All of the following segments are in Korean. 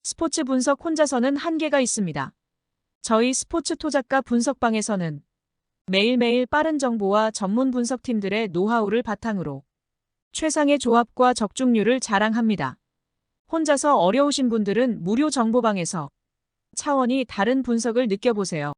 스포츠 분석 혼자서는 한계가 있습니다. 저희 스포츠 토작가 분석방에서는 매일매일 빠른 정보와 전문 분석팀들의 노하우를 바탕으로 최상의 조합과 적중률을 자랑합니다. 혼자서 어려우신 분들은 무료 정보방에서 차원이 다른 분석을 느껴보세요.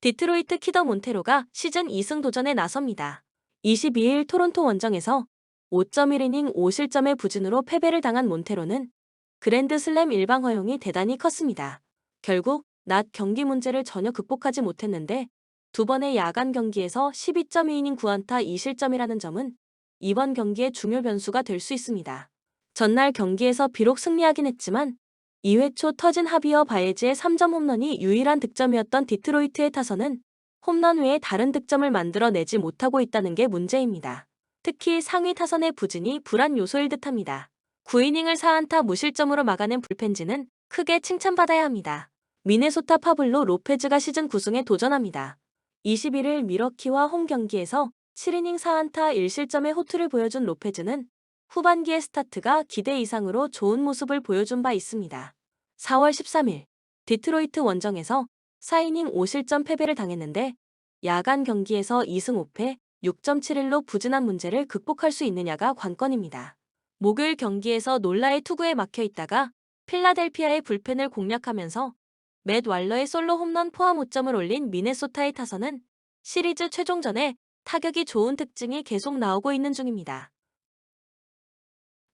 디트로이트 키더 몬테로가 시즌 2승 도전에 나섭니다. 22일 토론토 원정에서 5.1이닝 5실점의 부진으로 패배를 당한 몬테로는 그랜드슬램 일방 허용이 대단히 컸습니다. 결국 낮 경기 문제를 전혀 극복하지 못했는데 두 번의 야간 경기에서 12.2이닝 9안타 2실점이라는 점은 이번 경기의 중요 변수가 될 수 있습니다. 전날 경기에서 비록 승리하긴 했지만 2회 초 터진 하비어 바에즈의 3점 홈런이 유일한 득점이었던 디트로이트의 타선은 홈런 외에 다른 득점을 만들어내지 못하고 있다는 게 문제입니다. 특히 상위 타선의 부진이 불안 요소일 듯합니다. 9이닝을 4안타 무실점으로 막아낸 불펜진은 크게 칭찬받아야 합니다. 미네소타 파블로 로페즈가 시즌 9승에 도전합니다. 21일 미러키와 홈 경기에서 7이닝 4안타 1실점의 호투를 보여준 로페즈는 후반기의 스타트가 기대 이상으로 좋은 모습을 보여준 바 있습니다. 4월 13일 디트로이트 원정에서 4이닝 5실점 패배를 당했는데 야간 경기에서 2승 5패 6.71로 부진한 문제를 극복할 수 있느냐가 관건입니다. 목요일 경기에서 놀라의 투구에 막혀 있다가 필라델피아의 불펜을 공략하면서 맷 왈러의 솔로 홈런 포함 5점을 올린 미네소타의 타선은 시리즈 최종전에 타격이 좋은 특징이 계속 나오고 있는 중입니다.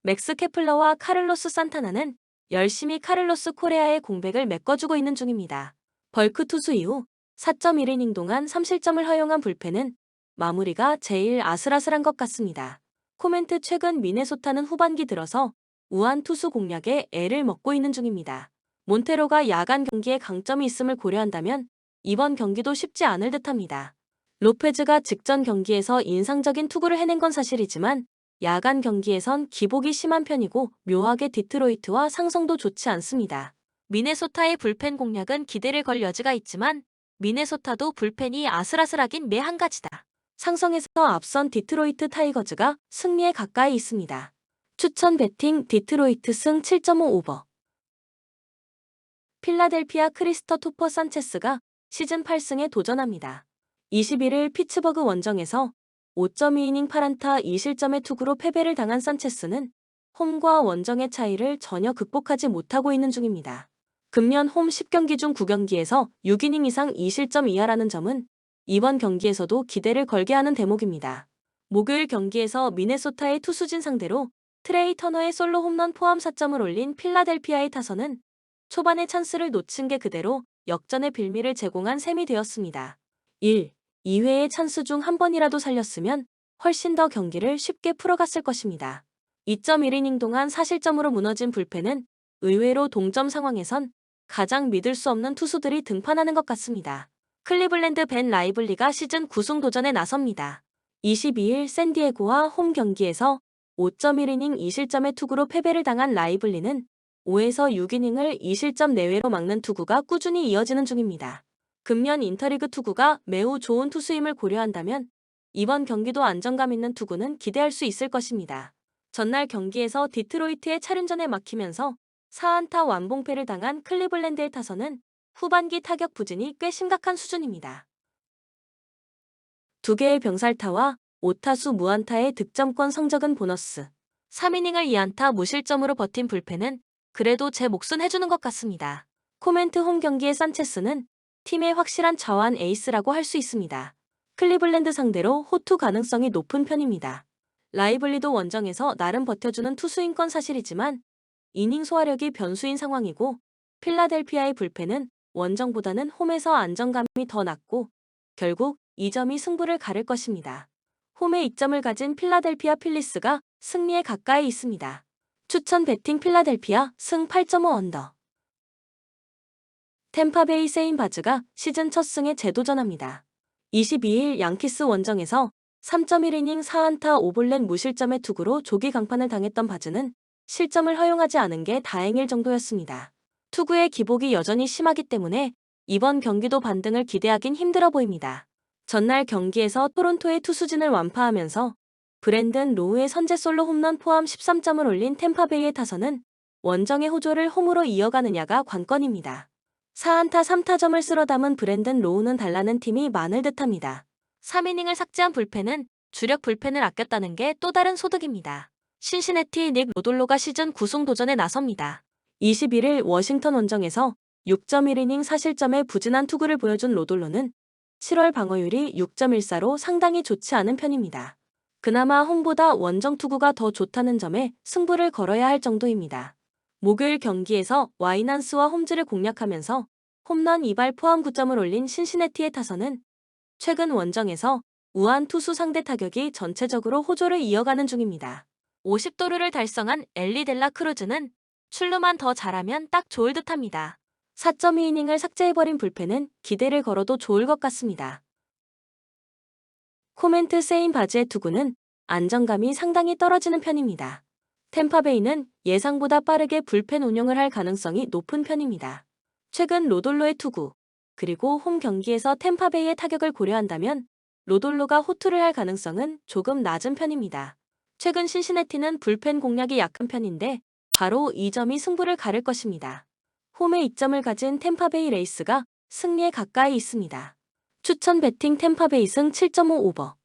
맥스 케플러와 카를로스 산타나는 열심히 카를로스 코레아의 공백을 메꿔주고 있는 중입니다. 벌크 투수 이후 4.1이닝 동안 3실점을 허용한 불펜은 마무리가 제일 아슬아슬한 것 같습니다. 코멘트 최근 미네소타는 후반기 들어서 우한 투수 공략에 애를 먹고 있는 중입니다. 몬테로가 야간 경기에 강점이 있음을 고려한다면 이번 경기도 쉽지 않을 듯합니다. 로페즈가 직전 경기에서 인상적인 투구를 해낸 건 사실이지만 야간 경기에선 기복이 심한 편이고 묘하게 디트로이트와 상성도 좋지 않습니다. 미네소타의 불펜 공략은 기대를 걸 여지가 있지만 미네소타도 불펜이 아슬아슬하긴 매 한 가지다. 상성에서 앞선 디트로이트 타이거즈가 승리에 가까이 있습니다. 추천 배팅 디트로이트 승 7.5 오버. 필라델피아 크리스토퍼 산체스가 시즌 8승에 도전합니다. 21일 피츠버그 원정에서 5.2이닝 8안타 2실점의 투구로 패배를 당한 산체스는 홈과 원정의 차이를 전혀 극복하지 못하고 있는 중입니다. 금년 홈 10경기 중 9경기에서 6이닝 이상 2실점 이하라는 점은 이번 경기에서도 기대를 걸게 하는 대목입니다. 목요일 경기에서 미네소타의 투수진 상대로 트레이 터너의 솔로 홈런 포함 4점을 올린 필라델피아의 타선은 초반의 찬스를 놓친 게 그대로 역전의 빌미를 제공한 셈이 되었습니다. 1. 2회의 찬스 중 한 번이라도 살렸으면 훨씬 더 경기를 쉽게 풀어갔을 것입니다. 2.1이닝 동안 4실점으로 무너진 불펜은 의외로 동점 상황에선 가장 믿을 수 없는 투수들이 등판하는 것 같습니다. 클리블랜드 벤 라이블리가 시즌 9승 도전에 나섭니다. 22일 샌디에고와 홈 경기에서 5.1이닝 2실점의 투구로 패배를 당한 라이블리는 5에서 6이닝을 2실점 내외로 막는 투구가 꾸준히 이어지는 중입니다. 금년 인터리그 투구가 매우 좋은 투수임을 고려한다면 이번 경기도 안정감 있는 투구는 기대할 수 있을 것입니다. 전날 경기에서 디트로이트의 차륜전에 막히면서 4안타 완봉패를 당한 클리블랜드의 타선은 후반기 타격 부진이 꽤 심각한 수준입니다. 두 개의 병살타와 5타수 무안타의 득점권 성적은 보너스. 3이닝을 2안타 무실점으로 버틴 불펜은 그래도 제 몫은 해주는 것 같습니다. 코멘트 홈 경기의 산체스는 팀의 확실한 자완 에이스라고 할 수 있습니다. 클리블랜드 상대로 호투 가능성이 높은 편입니다. 라이블리도 원정에서 나름 버텨주는 투수인 건 사실이지만 이닝 소화력이 변수인 상황이고 필라델피아의 불펜은 원정보다는 홈에서 안정감이 더 낮고 결국 이 점이 승부를 가를 것입니다. 홈에 이점을 가진 필라델피아 필리스가 승리에 가까이 있습니다. 추천 배팅 필라델피아 승 8.5 언더. 템파베이 세인바즈가 시즌 첫 승에 재도전합니다. 22일 양키스 원정에서 3.1이닝 4안타 5볼넷 무실점의 투구로 조기 강판을 당했던 바즈는 실점을 허용하지 않은 게 다행일 정도였습니다. 투구의 기복이 여전히 심하기 때문에 이번 경기도 반등을 기대하긴 힘들어 보입니다. 전날 경기에서 토론토의 투수진을 완파하면서 브랜든 로우의 선제 솔로 홈런 포함 13점을 올린 템파베이의 타선은 원정의 호조를 홈으로 이어가느냐가 관건입니다. 4안타 3타점을 쓸어 담은 브랜든 로우는 달라는 팀이 많을 듯합니다. 3이닝을 삭제한 불펜은 주력 불펜을 아꼈다는 게 또 다른 소득입니다. 신시내티 닉 로돌로가 시즌 9승 도전에 나섭니다. 21일 워싱턴 원정에서 6.1이닝 4실점의 부진한 투구를 보여준 로돌로는 7월 방어율이 6.14로 상당히 좋지 않은 편입니다. 그나마 홈보다 원정 투구가 더 좋다는 점에 승부를 걸어야 할 정도입니다. 목요일 경기에서 와이난스와 홈즈를 공략하면서 홈런 2발 포함 9점을 올린 신시내티의 타선은 최근 원정에서 우한 투수 상대 타격이 전체적으로 호조를 이어가는 중입니다. 50도루를 달성한 엘리 델라 크루즈는 출루만 더 잘하면 딱 좋을 듯합니다. 4.2이닝을 삭제해버린 불펜은 기대를 걸어도 좋을 것 같습니다. 코멘트 세인 바즈의 투구는 안정감이 상당히 떨어지는 편입니다. 템파베이는 예상보다 빠르게 불펜 운용을 할 가능성이 높은 편입니다. 최근 로돌로의 투구, 그리고 홈 경기에서 템파베이의 타격을 고려한다면 로돌로가 호투를 할 가능성은 조금 낮은 편입니다. 최근 신시내티는 불펜 공략이 약한 편인데 바로 이 점이 승부를 가를 것입니다. 홈에 이점을 가진 템파베이 레이스가 승리에 가까이 있습니다. 추천 배팅 템파베이 승 7.5 오버.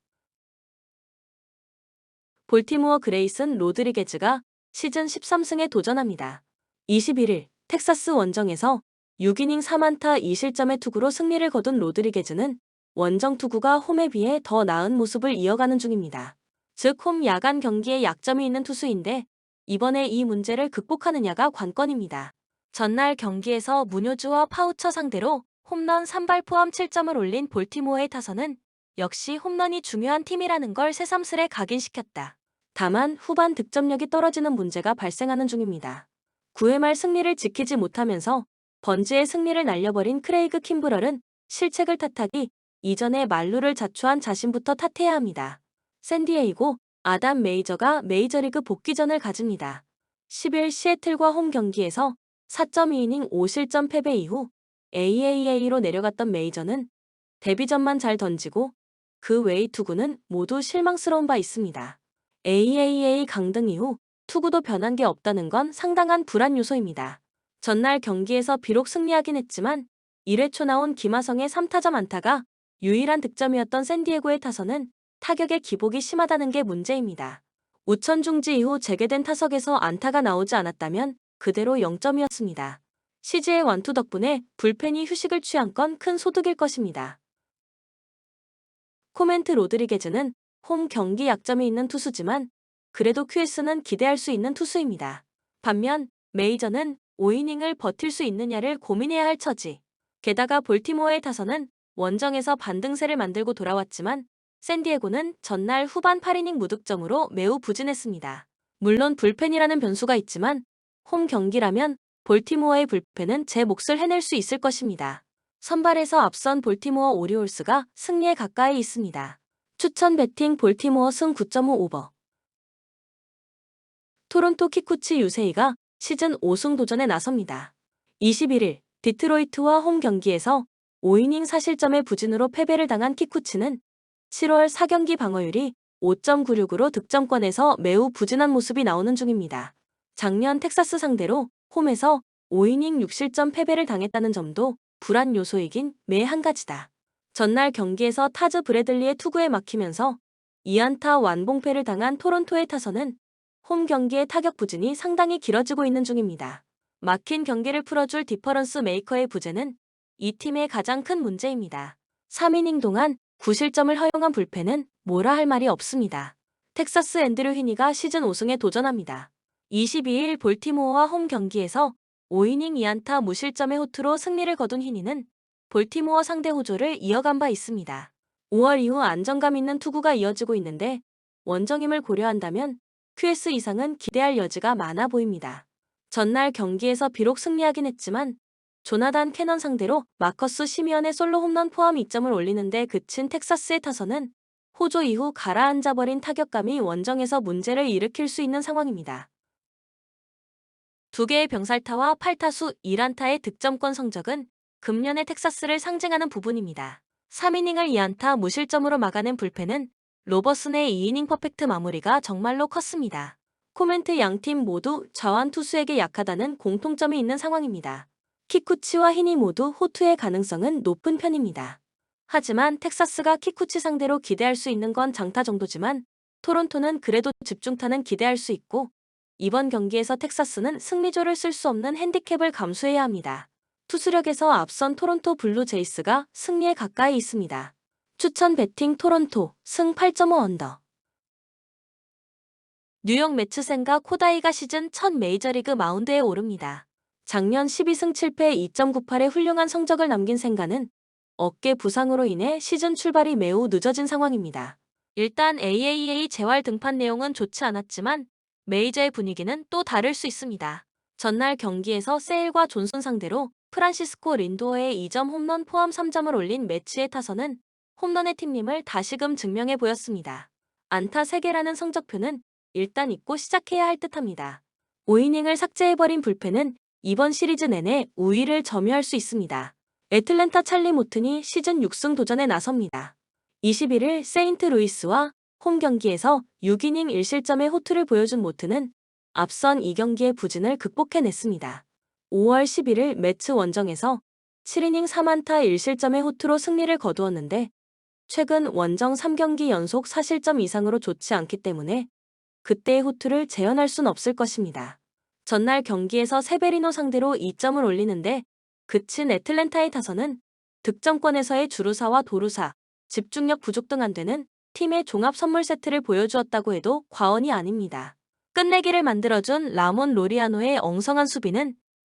볼티모어 그레이슨 로드리게즈가 시즌 13승에 도전합니다. 21일 텍사스 원정에서 6이닝 3안타 2실점의 투구로 승리를 거둔 로드리게즈는 원정 투구가 홈에 비해 더 나은 모습을 이어가는 중입니다. 즉 홈 야간 경기에 약점이 있는 투수인데 이번에 이 문제를 극복하느냐가 관건입니다. 전날 경기에서 문효주와 파우처 상대로 홈런 3발 포함 7점을 올린 볼티모어의 타선은 역시 홈런이 중요한 팀이라는 걸 새삼스레 각인시켰다. 다만 후반 득점력이 떨어지는 문제가 발생하는 중입니다. 9회 말 승리를 지키지 못하면서 번즈의 승리를 날려버린 크레이그 킴브럴은 실책을 탓하기 이전에 만루를 자초한 자신부터 탓해야 합니다. 샌디에이고 아담 메이저가 메이저리그 복귀전을 가집니다. 10일 시애틀과 홈 경기에서 4.2이닝 5실점 패배 이후 AAA로 내려갔던 메이저는 데뷔전만 잘 던지고 그 외의 투구는 모두 실망스러운 바 있습니다. AAA 강등 이후 투구도 변한 게 없다는 건 상당한 불안 요소입니다. 전날 경기에서 비록 승리하긴 했지만 1회 초 나온 김하성의 3타점 안타가 유일한 득점이었던 샌디에고의 타선은 타격의 기복이 심하다는 게 문제입니다. 우천 중지 이후 재개된 타석에서 안타가 나오지 않았다면 그대로 0점이었습니다. CG의 완투 덕분에 불펜이 휴식을 취한 건 큰 소득일 것입니다. 코멘트 로드리게즈는 홈 경기 약점이 있는 투수지만 그래도 QS는 기대할 수 있는 투수입니다. 반면 메이저는 5이닝을 버틸 수 있느냐를 고민해야 할 처지. 게다가 볼티모어의 타선은 원정에서 반등세를 만들고 돌아왔지만 샌디에고는 전날 후반 8이닝 무득점으로 매우 부진했습니다. 물론 불펜이라는 변수가 있지만 홈 경기라면 볼티모어의 불펜은 제 몫을 해낼 수 있을 것입니다. 선발에서 앞선 볼티모어 오리올스가 승리에 가까이 있습니다. 추천 배팅 볼티모어 승 9.5 오버. 토론토 키쿠치 유세이가 시즌 5승 도전에 나섭니다. 21일 디트로이트와 홈 경기에서 5이닝 4실점의 부진으로 패배를 당한 키쿠치는 7월 4경기 방어율이 5.96으로 득점권에서 매우 부진한 모습이 나오는 중입니다. 작년 텍사스 상대로 홈에서 5이닝 6실점 패배를 당했다는 점도 불안 요소이긴 매 한 가지다. 전날 경기에서 타즈 브래들리의 투구에 막히면서 2안타 완봉패를 당한 토론토의 타선은 홈 경기의 타격 부진이 상당히 길어지고 있는 중입니다. 막힌 경기를 풀어줄 디퍼런스 메이커의 부재는 이 팀의 가장 큰 문제입니다. 3이닝 동안 9실점을 허용한 불펜은 뭐라 할 말이 없습니다. 텍사스 앤드류 휘니가 시즌 5승에 도전합니다. 22일 볼티모어와 홈 경기에서 5이닝 2안타 무실점의 호투로 승리를 거둔 휘니는 볼티모어 상대 호조를 이어간 바 있습니다. 5월 이후 안정감 있는 투구가 이어지고 있는데 원정임을 고려한다면 QS 이상은 기대할 여지가 많아 보입니다. 전날 경기에서 비록 승리하긴 했지만 조나단 캐넌 상대로 마커스 시미언의 솔로 홈런 포함 2점을 올리는데 그친 텍사스의 타선은 호조 이후 가라앉아버린 타격감이 원정에서 문제를 일으킬 수 있는 상황입니다. 2개의 병살타와 8타수 1안타의 득점권 성적은 금년의 텍사스를 상징하는 부분입니다. 3이닝을 2안타 무실점으로 막아낸 불펜은 로버슨의 2이닝 퍼펙트 마무리가 정말로 컸습니다. 코멘트 양팀 모두 좌완 투수에게 약하다는 공통점이 있는 상황입니다. 키쿠치와 히니 모두 호투의 가능성은 높은 편입니다. 하지만 텍사스가 키쿠치 상대로 기대할 수 있는 건 장타 정도지만 토론토는 그래도 집중타는 기대할 수 있고 이번 경기에서 텍사스는 승리조를 쓸 수 없는 핸디캡을 감수해야 합니다. 투수력에서 앞선 토론토 블루 제이스가 승리에 가까이 있습니다. 추천 배팅 토론토 승 8.5 언더. 뉴욕 매츠센과 코다이가 시즌 첫 메이저리그 마운드에 오릅니다. 작년 12승 7패 2.98의 훌륭한 성적을 남긴 센가는 어깨 부상으로 인해 시즌 출발이 매우 늦어진 상황입니다. 일단 AAA 재활 등판 내용은 좋지 않았지만 메이저의 분위기는 또 다를 수 있습니다. 전날 경기에서 세일과 존슨 상대로 프란시스코 린도어의 2점 홈런 포함 3점을 올린 매치의 타선은 홈런의 팀임을 다시금 증명해 보였습니다. 안타 3개라는 성적표는 일단 잊고 시작해야 할 듯합니다. 5이닝을 삭제해버린 불펜은 이번 시리즈 내내 우위를 점유할 수 있습니다. 애틀랜타 찰리 모튼이 시즌 6승 도전에 나섭니다. 21일 세인트루이스와 홈 경기에서 6이닝 1실점의 호투를 보여준 모튼은 앞선 2경기의 부진을 극복해냈습니다. 5월 11일 매츠 원정에서 7이닝 3안타 1실점의 호투로 승리를 거두었는데 최근 원정 3경기 연속 4실점 이상으로 좋지 않기 때문에 그때의 호투를 재현할 순 없을 것입니다. 전날 경기에서 세베리노 상대로 2점을 올리는데 그친 애틀랜타의 타선은 득점권에서의 주루사와 도루사, 집중력 부족 등 안 되는 팀의 종합 선물 세트를 보여주었다고 해도 과언이 아닙니다. 끝내기를 만들어준 라몬 로리아노의 엉성한 수비는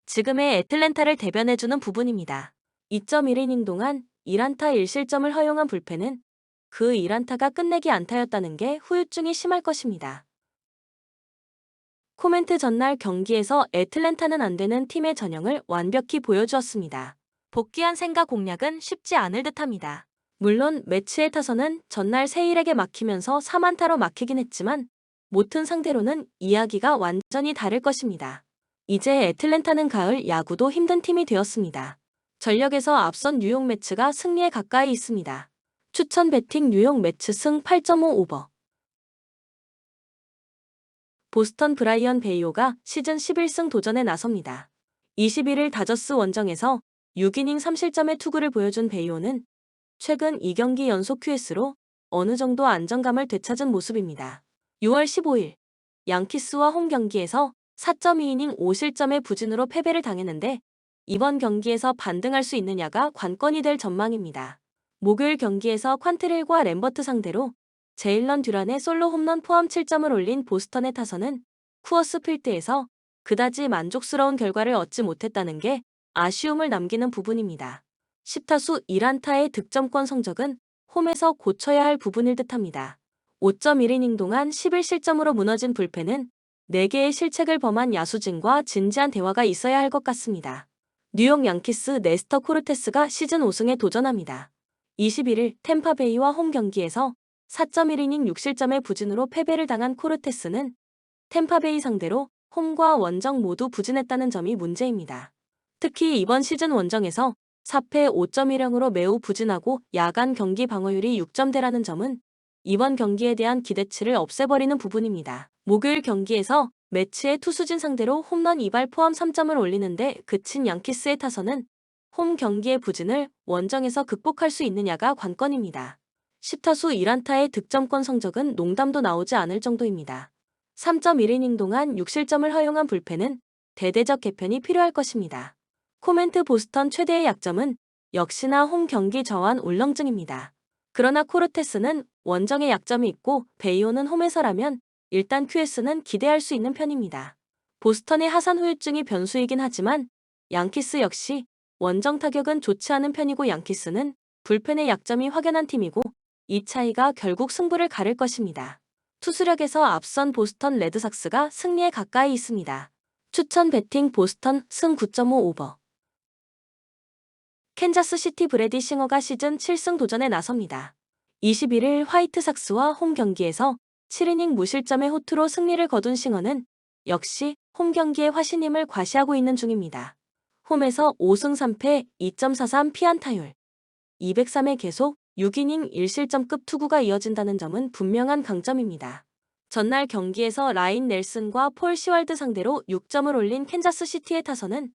지금의 애틀랜타를 대변해주는 부분입니다. 2.1이닝 동안 1안타 1실점을 허용한 불펜은 그 1안타가 끝내기 안타였다는 게 후유증이 심할 것입니다. 코멘트 전날 경기에서 애틀랜타는 안 되는 팀의 전형을 완벽히 보여주었습니다. 복귀한 생가 공략은 쉽지 않을 듯합니다. 물론 매치의 타선은 전날 세일에게 막히면서 3안타로 막히긴 했지만 모튼 상대로는 이야기가 완전히 다를 것입니다. 이제 애틀랜타는 가을 야구도 힘든 팀이 되었습니다. 전력에서 앞선 뉴욕 매츠가 승리에 가까이 있습니다. 추천 배팅 뉴욕 매츠 승 8.5 오버. 보스턴 브라이언 베이오가 시즌 11승 도전에 나섭니다. 21일 다저스 원정에서 6이닝 3실점의 투구를 보여준 베이오는 최근 2경기 연속 QS로 어느 정도 안정감을 되찾은 모습입니다. 6월 15일 양키스와 홈 경기에서 4.2이닝 5실점의 부진으로 패배를 당했는데 이번 경기에서 반등할 수 있느냐가 관건이 될 전망입니다. 목요일 경기에서 퀀트렐과 램버트 상대로 제일런 듀란의 솔로 홈런 포함 7점을 올린 보스턴의 타선은 쿠어스 필드에서 그다지 만족스러운 결과를 얻지 못했다는 게 아쉬움을 남기는 부분입니다. 10타수 1안타의 득점권 성적은 홈에서 고쳐야 할 부분일 듯합니다. 5.1이닝 동안 11실점으로 무너진 불펜은 4개의 실책을 범한 야수진과 진지한 대화가 있어야 할 것 같습니다. 뉴욕 양키스 네스터 코르테스가 시즌 5승에 도전합니다. 21일 템파베이와 홈 경기에서 4.1이닝 6실점의 부진으로 패배를 당한 코르테스는 템파베이 상대로 홈과 원정 모두 부진했다는 점이 문제입니다. 특히 이번 시즌 원정에서 4패 5.1형으로 매우 부진하고 야간 경기 방어율이 6점대라는 점은 이번 경기에 대한 기대치를 없애버리는 부분입니다. 목요일 경기에서 매치의 투수진 상대로 홈런 2발 포함 3점을 올리는데 그친 양키스의 타선은 홈 경기의 부진을 원정에서 극복할 수 있느냐가 관건입니다. 10타수 1안타의 득점권 성적은 농담도 나오지 않을 정도입니다. 3.1이닝 동안 6실점을 허용한 불펜은 대대적 개편이 필요할 것입니다. 코멘트 보스턴 최대의 약점은 역시나 홈 경기 저한 울렁증입니다. 그러나 코르테스는 원정에 약점이 있고 베이오는 홈에서라면 일단 QS는 기대할 수 있는 편입니다. 보스턴의 하산 후유증이 변수이긴 하지만 양키스 역시 원정 타격은 좋지 않은 편이고 양키스는 불펜의 약점이 확연한 팀이고 이 차이가 결국 승부를 가를 것입니다. 투수력에서 앞선 보스턴 레드삭스가 승리에 가까이 있습니다. 추천 배팅 보스턴 승 9.5 오버. 캔자스시티 브래디 싱어가 시즌 7승 도전에 나섭니다. 21일 화이트삭스와 홈 경기에서 7이닝 무실점의 호투로 승리를 거둔 싱어는 역시 홈 경기의 화신임을 과시하고 있는 중입니다. 홈에서 5승 3패 2.43 피안타율 203의 계속 6이닝 1실점급 투구가 이어진다는 점은 분명한 강점입니다. 전날 경기에서 라인 넬슨과 폴 시왈드 상대로 6점을 올린 캔자스시티의 타선은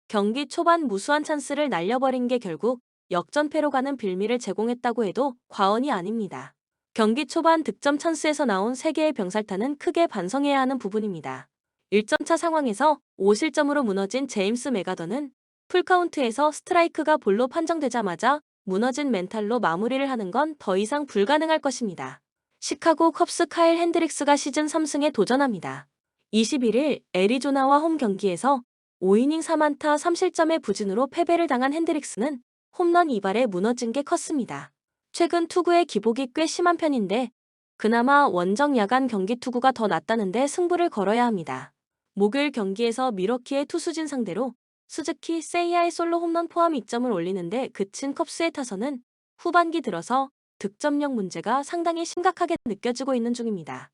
경기 초반 무수한 찬스를 날려버린 게 결국 역전패로 가는 빌미를 제공했다고 해도 과언이 아닙니다. 경기 초반 득점 찬스에서 나온 3개의 병살타는 크게 반성해야 하는 부분입니다. 1점차 상황에서 5실점으로 무너진 제임스 메가더는 풀카운트에서 스트라이크가 볼로 판정되자마자 무너진 멘탈로 마무리를 하는 건 더 이상 불가능할 것입니다. 시카고 컵스 카일 핸드릭스가 시즌 3승에 도전합니다. 21일 애리조나와 홈 경기에서 5이닝 4안타 3실점의 부진으로 패배를 당한 핸드릭스는 홈런 2발에 무너진 게 컸습니다. 최근 투구의 기복이 꽤 심한 편인데 그나마 원정 야간 경기 투구가 더 낫다는데 승부를 걸어야 합니다. 목요일 경기에서 미러키의 투수진 상대로 스즈키 세이야의 솔로 홈런 포함 2점을 올리는데 그친 컵스의 타선은 후반기 들어서 득점력 문제가 상당히 심각하게 느껴지고 있는 중입니다.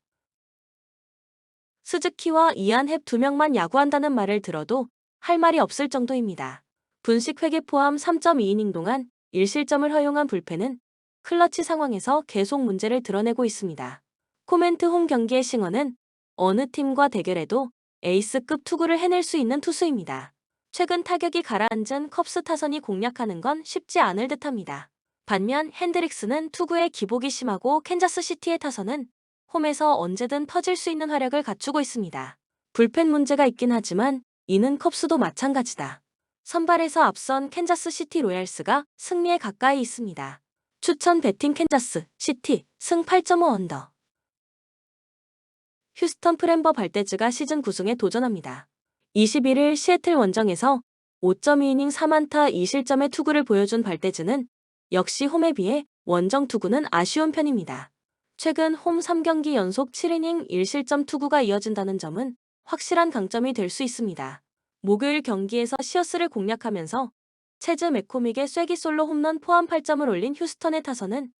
스즈키와 이안헵 2명만 야구한다는 말을 들어도 할 말이 없을 정도입니다. 분식 회계 포함 3.2이닝 동안 1실점을 허용한 불펜은 클러치 상황에서 계속 문제를 드러내고 있습니다. 코멘트 홈 경기의 싱어는 어느 팀과 대결해도 에이스급 투구를 해낼 수 있는 투수입니다. 최근 타격이 가라앉은 컵스 타선이 공략하는 건 쉽지 않을 듯합니다. 반면 핸드릭스는 투구의 기복이 심하고 캔자스시티의 타선은 홈에서 언제든 터질 수 있는 화력을 갖추고 있습니다. 불펜 문제가 있긴 하지만 이는 컵스도 마찬가지다. 선발에서 앞선 캔자스시티 로얄스가 승리에 가까이 있습니다. 추천 배팅 캔자스 시티 승 8.5 언더. 휴스턴 프렘버 발데즈가 시즌 9승에 도전합니다. 21일 시애틀 원정에서 5.2이닝 3안타 2실점의 투구를 보여준 발데즈는 역시 홈에 비해 원정 투구는 아쉬운 편입니다. 최근 홈 3경기 연속 7이닝 1실점 투구가 이어진다는 점은 확실한 강점이 될 수 있습니다. 목요일 경기에서 시어스를 공략하면서 체즈 맥코믹의 쐐기 솔로 홈런 포함 8점을 올린 휴스턴의 타선은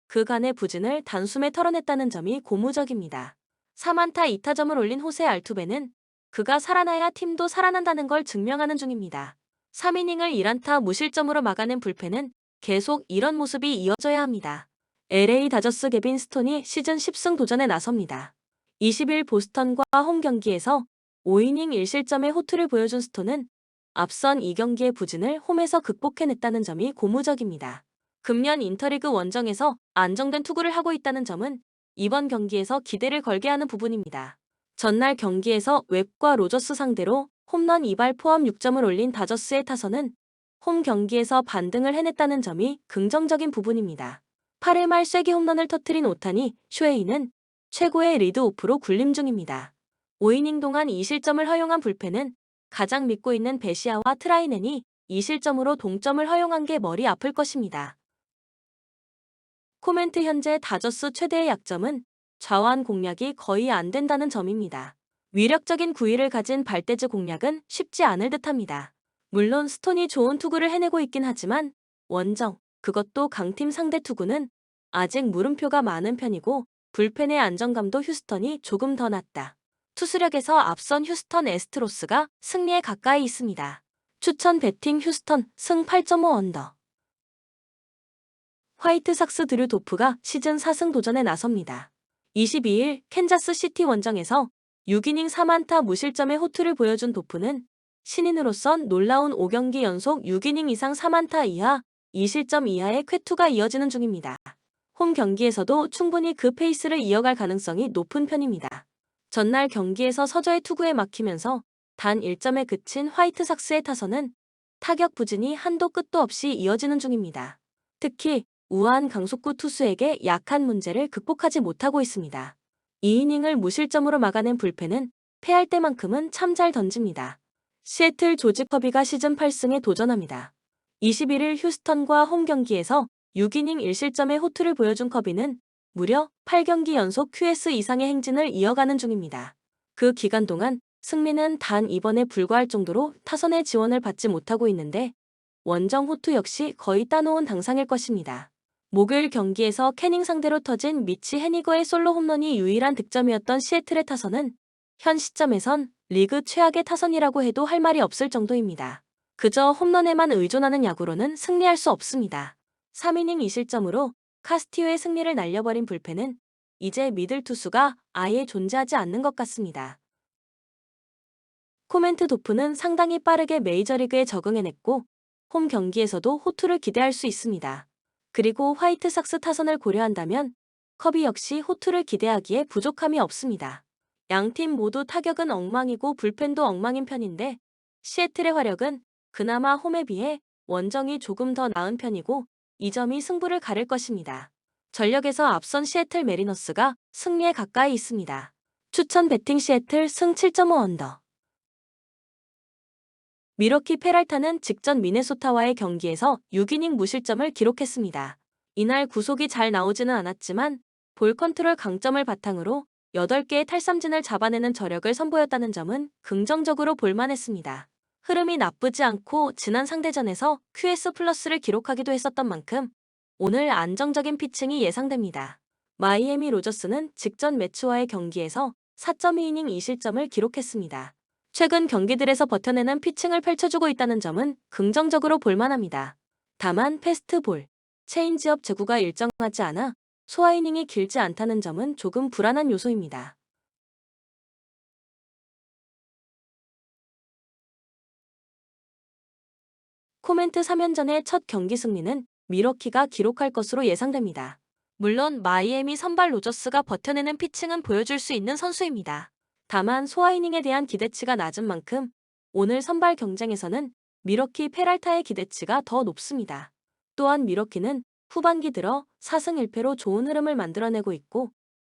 그간의 부진을 단숨에 털어냈다는 점이 고무적입니다. 3안타 2타점을 올린 호세 알투베는 그가 살아나야 팀도 살아난다는 걸 증명하는 중입니다. 3이닝을 1안타 무실점으로 막아낸 불펜은 계속 이런 모습이 이어져야 합니다. LA 다저스 개빈 스톤이 시즌 10승 도전에 나섭니다. 20일 보스턴과 홈 경기에서 5이닝 1실점의 호투를 보여준 스톤은 앞선 2경기의 부진을 홈에서 극복해냈다는 점이 고무적입니다. 금년 인터리그 원정에서 안정된 투구를 하고 있다는 점은 이번 경기에서 기대를 걸게 하는 부분입니다. 전날 경기에서 웹과 로저스 상대로 홈런 2발 포함 6점을 올린 다저스의 타선은 홈 경기에서 반등을 해냈다는 점이 긍정적인 부분입니다. 8회 말 쐐기 홈런을 터뜨린 오타니 쇼헤이는 최고의 리드오프로 군림 중입니다. 5이닝 동안 2실점을 허용한 불펜은 가장 믿고 있는 베시아와 트라이넨이 2실점으로 동점을 허용한 게 머리 아플 것입니다. 코멘트 현재 다저스 최대의 약점은 좌완 공략이 거의 안 된다는 점입니다. 위력적인 구위를 가진 발데즈 공략은 쉽지 않을 듯합니다. 물론 스톤이 좋은 투구를 해내고 있긴 하지만 원정, 그것도 강팀 상대 투구는 아직 물음표가 많은 편이고 불펜의 안정감도 휴스턴이 조금 더 낮다. 투수력에서 앞선 휴스턴 애스트로스가 승리에 가까이 있습니다. 추천 배팅 휴스턴 승 8.5 언더. 화이트삭스 드류 도프가 시즌 4승 도전에 나섭니다. 22일 캔자스 시티 원정에서 6이닝 3안타 무실점의 호투를 보여준 도프는 신인으로선 놀라운 5경기 연속 6이닝 이상 3안타 이하 2실점 이하의 쾌투가 이어지는 중입니다. 홈 경기에서도 충분히 그 페이스를 이어갈 가능성이 높은 편입니다. 전날 경기에서 서저의 투구에 막히면서 단 1점에 그친 화이트삭스의 타선은 타격 부진이 한도 끝도 없이 이어지는 중입니다. 특히 우아한 강속구 투수에게 약한 문제를 극복하지 못하고 있습니다. 2이닝을 무실점으로 막아낸 불펜은 패할 때만큼은 참 잘 던집니다. 시애틀 조지 커비가 시즌 8승에 도전합니다. 21일 휴스턴과 홈 경기에서 6이닝 1실점의 호투를 보여준 커비는 무려 8경기 연속 QS 이상의 행진을 이어가는 중입니다. 그 기간 동안 승리는 단 이번에 불과할 정도로 타선의 지원을 받지 못하고 있는데 원정 호투 역시 거의 따놓은 당상일 것입니다. 목요일 경기에서 캐닝 상대로 터진 미치 해니거의 솔로 홈런이 유일한 득점이었던 시애틀의 타선은 현 시점에선 리그 최악의 타선이라고 해도 할 말이 없을 정도입니다. 그저 홈런에만 의존하는 야구로는 승리할 수 없습니다. 3이닝 2실점으로 카스티오의 승리를 날려버린 불펜은 이제 믿을 투수가 아예 존재하지 않는 것 같습니다. 코멘트 도프는 상당히 빠르게 메이저리그에 적응해냈고 홈 경기에서도 호투를 기대할 수 있습니다. 그리고 화이트삭스 타선을 고려한다면 커비 역시 호투를 기대하기에 부족함이 없습니다. 양팀 모두 타격은 엉망이고 불펜도 엉망인 편인데 시애틀의 화력은 그나마 홈에 비해 원정이 조금 더 나은 편이고 이 점이 승부를 가릴 것입니다. 전력에서 앞선 시애틀 메리너스가 승리에 가까이 있습니다. 추천 배팅 시애틀 승 7.5 언더. 미러키 페랄타는 직전 미네소타와의 경기에서 6이닝 무실점을 기록했습니다. 이날 구속이 잘 나오지는 않았지만 볼 컨트롤 강점을 바탕으로 8개의 탈삼진을 잡아내는 저력을 선보였다는 점은 긍정적으로 볼만했습니다. 흐름이 나쁘지 않고 지난 상대전에서 QS 플러스를 기록하기도 했었던 만큼 오늘 안정적인 피칭이 예상됩니다. 마이애미 로저스는 직전 매츠와의 경기에서 4.2이닝 2실점을 기록했습니다. 최근 경기들에서 버텨내는 피칭을 펼쳐주고 있다는 점은 긍정적으로 볼만합니다. 다만 패스트볼, 체인지업 제구가 일정하지 않아 소화이닝이 길지 않다는 점은 조금 불안한 요소입니다. 코멘트 3연전의 첫 경기 승리는 미러키가 기록할 것으로 예상됩니다. 물론 마이애미 선발 로저스가 버텨내는 피칭은 보여줄 수 있는 선수입니다. 다만 소화이닝에 대한 기대치가 낮은 만큼 오늘 선발 경쟁에서는 미러키 페랄타의 기대치가 더 높습니다. 또한 미러키는 후반기 들어 4승 1패로 좋은 흐름을 만들어내고 있고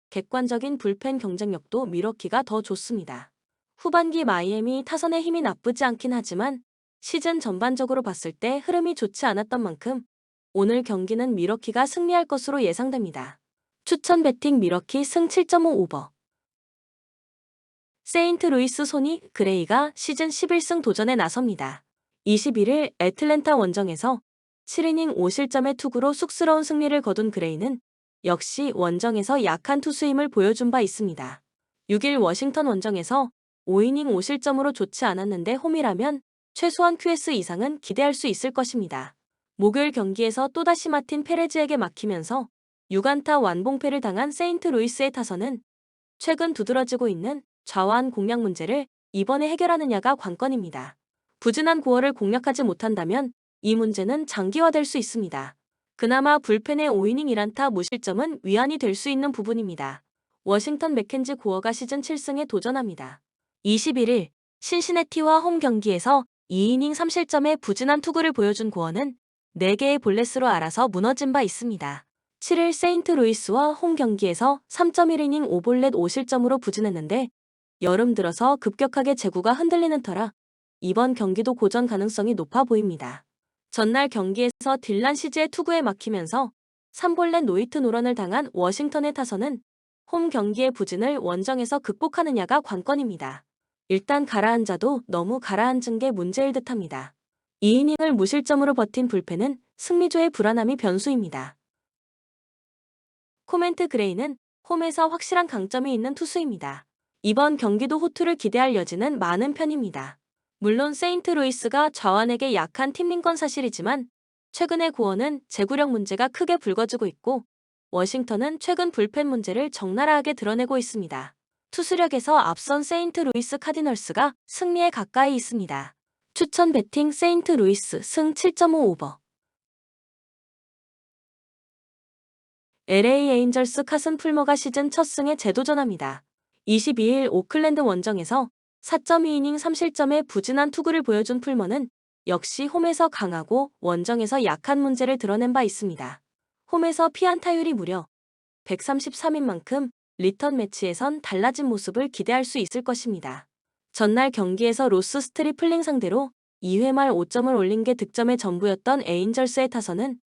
객관적인 불펜 경쟁력도 미러키가 더 좋습니다. 후반기 마이애미 타선의 힘이 나쁘지 않긴 하지만 시즌 전반적으로 봤을 때 흐름이 좋지 않았던 만큼 오늘 경기는 미러키가 승리할 것으로 예상됩니다. 추천 배팅 미러키 승 7.5 오버. 세인트루이스 소니 그레이가 시즌 11승 도전에 나섭니다. 21일 애틀랜타 원정에서 7이닝 5실점의 투구로 쑥스러운 승리를 거둔 그레이는 역시 원정에서 약한 투수임을 보여준 바 있습니다. 6일 워싱턴 원정에서 5이닝 5실점으로 좋지 않았는데 홈이라면 최소한 QS 이상은 기대할 수 있을 것입니다. 목요일 경기에서 또다시 마틴 페레즈에게 막히면서 6안타 완봉패를 당한 세인트루이스의 타선은 최근 두드러지고 있는 좌완 공략 문제를 이번에 해결하느냐가 관건입니다. 부진한 9월을 공략하지 못한다면 이 문제는 장기화될 수 있습니다. 그나마 불펜의 5이닝 1안타 무실점은 위안이 될 수 있는 부분입니다. 워싱턴 맥켄지 고어가 시즌 7승에 도전합니다. 21일 신시내티와 홈 경기에서 2이닝 3실점의 부진한 투구를 보여준 고어는 4개의 볼넷으로 알아서 무너진 바 있습니다. 7일 세인트루이스와 홈 경기에서 3.1이닝 5볼넷 5실점으로 부진했는데 여름 들어서 급격하게 제구가 흔들리는 터라 이번 경기도 고전 가능성이 높아 보입니다. 전날 경기에서 딜란 시즈의 투구에 막히면서 3볼넷 노히트 노런을 당한 워싱턴의 타선은 홈 경기의 부진을 원정에서 극복하느냐가 관건입니다. 일단 가라앉아도 너무 가라앉은 게 문제일 듯합니다. 2이닝을 무실점으로 버틴 불펜은 승리조의 불안함이 변수입니다. 코멘트 그레이는 홈에서 확실한 강점이 있는 투수입니다. 이번 경기도 호투를 기대할 여지는 많은 편입니다. 물론 세인트루이스가 좌완에게 약한 팀인 건 사실이지만 최근의 고어는 제구력 문제가 크게 불거지고 있고 워싱턴은 최근 불펜 문제를 적나라하게 드러내고 있습니다. 투수력에서 앞선 세인트루이스 카디널스가 승리에 가까이 있습니다. 추천 배팅 세인트루이스 승 7.5 오버. LA 에인절스 카슨 풀머가 시즌 첫 승에 재도전합니다. 22일 오클랜드 원정에서 4.2이닝 3실점의 부진한 투구를 보여준 풀머는 역시 홈에서 강하고 원정에서 약한 문제를 드러낸 바 있습니다. 홈에서 피안타율이 무려 133인 만큼 리턴 매치에선 달라진 모습을 기대할 수 있을 것입니다. 전날 경기에서 로스 스트리플링 상대로 2회 말 5점을 올린 게 득점의 전부였던 에인절스의 타선은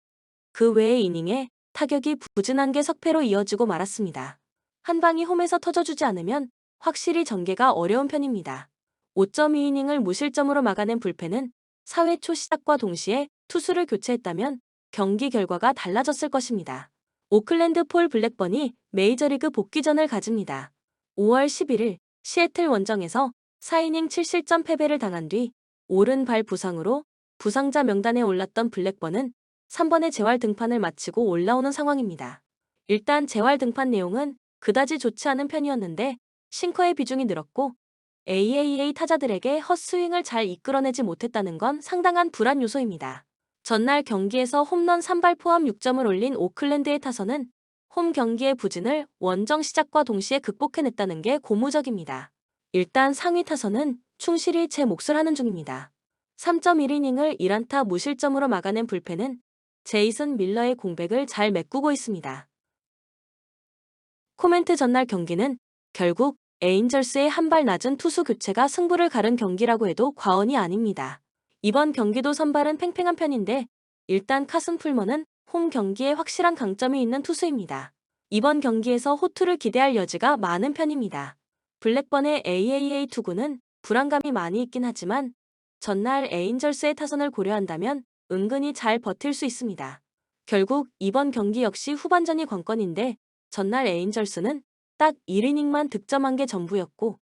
그 외의 이닝에 타격이 부진한 게 석패로 이어지고 말았습니다. 한 방이 홈에서 터져주지 않으면 확실히 전개가 어려운 편입니다. 5.2이닝을 무실점으로 막아낸 불펜은 4회 초 시작과 동시에 투수를 교체했다면 경기 결과가 달라졌을 것입니다. 오클랜드 폴 블랙번이 메이저리그 복귀전을 가집니다. 5월 11일 시애틀 원정에서 4이닝 7실점 패배를 당한 뒤 오른발 부상으로 부상자 명단에 올랐던 블랙번은 3번의 재활 등판을 마치고 올라오는 상황입니다. 일단 재활 등판 내용은 그다지 좋지 않은 편이었는데 싱커의 비중이 늘었고 AAA 타자들에게 헛스윙을 잘 이끌어내지 못했다는 건 상당한 불안 요소입니다. 전날 경기에서 홈런 3발 포함 6점을 올린 오클랜드의 타선은 홈 경기의 부진을 원정 시작과 동시에 극복해냈다는 게 고무적입니다. 일단 상위 타선은 충실히 제 몫을 하는 중입니다. 3.1이닝을 1안타 무실점으로 막아낸 불펜은 제이슨 밀러의 공백을 잘 메꾸고 있습니다. 코멘트 전날 경기는 결국 에인절스의 한 발 낮은 투수 교체가 승부를 가른 경기라고 해도 과언이 아닙니다. 이번 경기도 선발은 팽팽한 편인데 일단 카슨 풀먼은 홈 경기에 확실한 강점이 있는 투수입니다. 이번 경기에서 호투를 기대할 여지가 많은 편입니다. 블랙번의 AAA 투구는 불안감이 많이 있긴 하지만 전날 에인절스의 타선을 고려한다면 은근히 잘 버틸 수 있습니다. 결국 이번 경기 역시 후반전이 관건인데 전날 에인절스는 딱 1이닝만 득점한 게 전부였고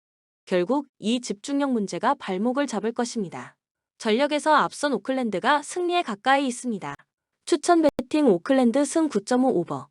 결국 이 집중력 문제가 발목을 잡을 것입니다. 전력에서 앞선 오클랜드가 승리에 가까이 있습니다. 추천 배팅 오클랜드 승 9.5 오버.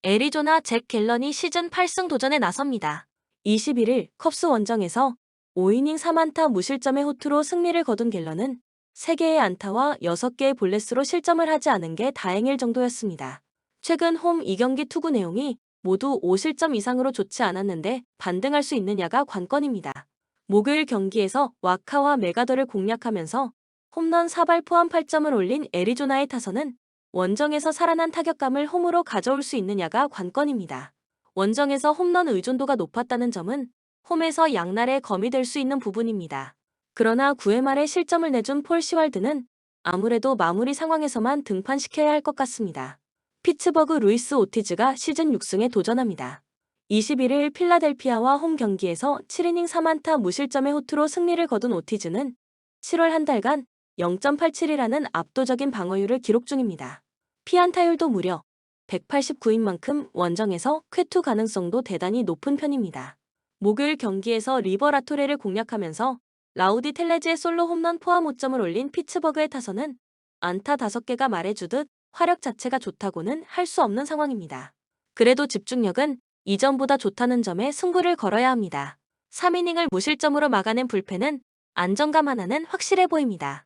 애리조나 잭 갤런이 시즌 8승 도전에 나섭니다. 21일 컵스 원정에서 5이닝 3안타 무실점의 호투로 승리를 거둔 갤런은 3개의 안타와 6개의 볼넷으로 실점을 하지 않은 게 다행일 정도였습니다. 최근 홈 2경기 투구 내용이 모두 5실점 이상으로 좋지 않았는데 반등할 수 있느냐가 관건입니다. 목요일 경기에서 와카와 메가더를 공략하면서 홈런 4발 포함 8점을 올린 애리조나의 타선은 원정에서 살아난 타격감을 홈으로 가져올 수 있느냐가 관건입니다. 원정에서 홈런 의존도가 높았다는 점은 홈에서 양날의 검이 될 수 있는 부분입니다. 그러나 9회 말에 실점을 내준 폴 시왈드는 아무래도 마무리 상황에서만 등판시켜야 할 것 같습니다. 피츠버그 루이스 오티즈가 시즌 6승에 도전합니다. 21일 필라델피아와 홈 경기에서 7이닝 3안타 무실점의 호투로 승리를 거둔 오티즈는 7월 한 달간 0.87이라는 압도적인 방어율을 기록 중입니다. 피안타율도 무려 189인 만큼 원정에서 쾌투 가능성도 대단히 높은 편입니다. 목요일 경기에서 리버 라토레를 공략하면서 라우디 텔레즈의 솔로 홈런 포함 5점을 올린 피츠버그의 타선은 안타 5개가 말해주듯 화력 자체가 좋다고는 할 수 없는 상황입니다. 그래도 집중력은 이전보다 좋다는 점에 승부를 걸어야 합니다. 3이닝을 무실점으로 막아낸 불펜은 안정감 하나는 확실해 보입니다.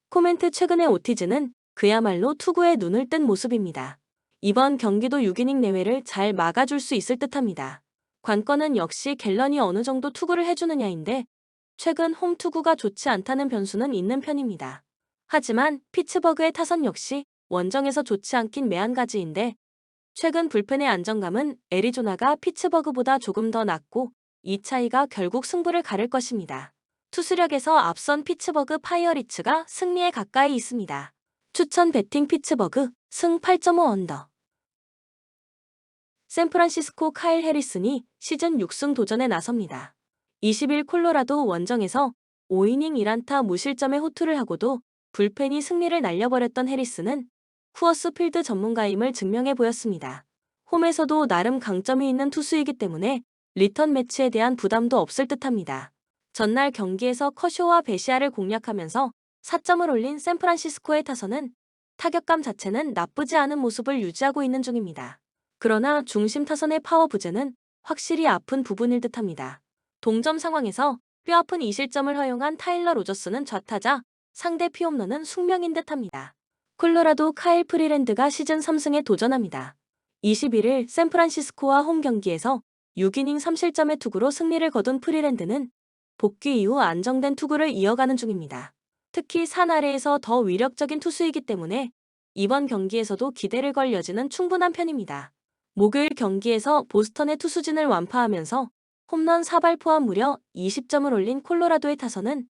코멘트 최근의 오티즈는 그야말로 투구에 눈을 뜬 모습입니다. 이번 경기도 6이닝 내외를 잘 막아줄 수 있을 듯합니다. 관건은 역시 갤런이 어느 정도 투구를 해주느냐인데 최근 홈 투구가 좋지 않다는 변수는 있는 편입니다. 하지만 피츠버그의 타선 역시 원정에서 좋지 않긴 매한가지인데 최근 불펜의 안정감은 애리조나가 피츠버그보다 조금 더 낮고 이 차이가 결국 승부를 가를 것입니다. 투수력에서 앞선 피츠버그 파이어리츠가 승리에 가까이 있습니다. 추천 배팅 피츠버그 승 8.5 언더. 샌프란시스코 카일 해리슨이 시즌 6승 도전에 나섭니다. 20일 콜로라도 원정에서 5이닝 1안타 무실점의 호투를 하고도 불펜이 승리를 날려버렸던 해리슨은 쿠어스 필드 전문가임을 증명해 보였습니다. 홈에서도 나름 강점이 있는 투수이기 때문에 리턴 매치에 대한 부담도 없을 듯합니다. 전날 경기에서 커쇼와 베시아를 공략하면서 4점을 올린 샌프란시스코의 타선은 타격감 자체는 나쁘지 않은 모습을 유지하고 있는 중입니다. 그러나 중심 타선의 파워 부재는 확실히 아픈 부분일 듯합니다. 동점 상황에서 뼈아픈 2실점을 허용한 타일러 로저스는 좌타자, 상대 피홈런은 숙명인 듯합니다. 콜로라도 카일 프리랜드가 시즌 3승에 도전합니다. 21일 샌프란시스코와 홈 경기에서 6이닝 3실점의 투구로 승리를 거둔 프리랜드는 복귀 이후 안정된 투구를 이어가는 중입니다. 특히 산 아래에서 더 위력적인 투수이기 때문에 이번 경기에서도 기대를 걸 여지는 충분한 편입니다. 목요일 경기에서 보스턴의 투수진을 완파하면서 홈런 4발 포함 무려 20점을 올린 콜로라도의 타선은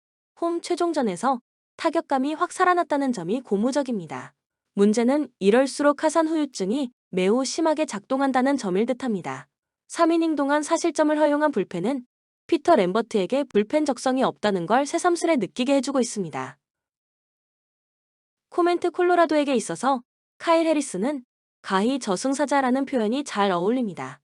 홈 최종전에서 타격감이 확 살아났다는 점이 고무적입니다. 문제는 이럴수록 하산 후유증이 매우 심하게 작동한다는 점일 듯합니다. 3이닝 동안 4실점을 허용한 불펜은 피터 램버트에게 불펜 적성이 없다는 걸 새삼스레 느끼게 해주고 있습니다. 코멘트 콜로라도에게 있어서 카일 해리스는 가히 저승사자라는 표현이 잘 어울립니다.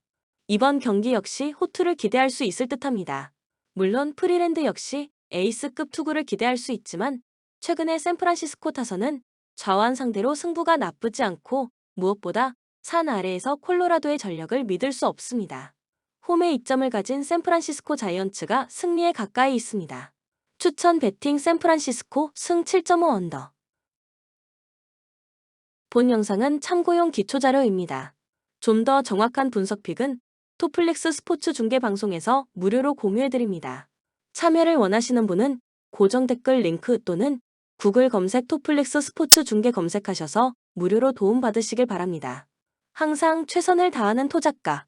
이번 경기 역시 호투를 기대할 수 있을 듯합니다. 물론 프리랜드 역시 에이스급 투구를 기대할 수 있지만 최근의 샌프란시스코 타선은 좌완 상대로 승부가 나쁘지 않고 무엇보다 산 아래에서 콜로라도의 전력을 믿을 수 없습니다. 홈에 이점을 가진 샌프란시스코 자이언츠가 승리에 가까이 있습니다. 추천 배팅 샌프란시스코 승 7.5 언더. 본 영상은 참고용 기초자료입니다. 좀 더 정확한 분석픽은 토플릭스 스포츠 중계 방송에서 무료로 공유해드립니다. 참여를 원하시는 분은 고정 댓글 링크 또는 구글 검색 토플릭스 스포츠 중계 검색하셔서 무료로 도움받으시길 바랍니다. 항상 최선을 다하는 토작가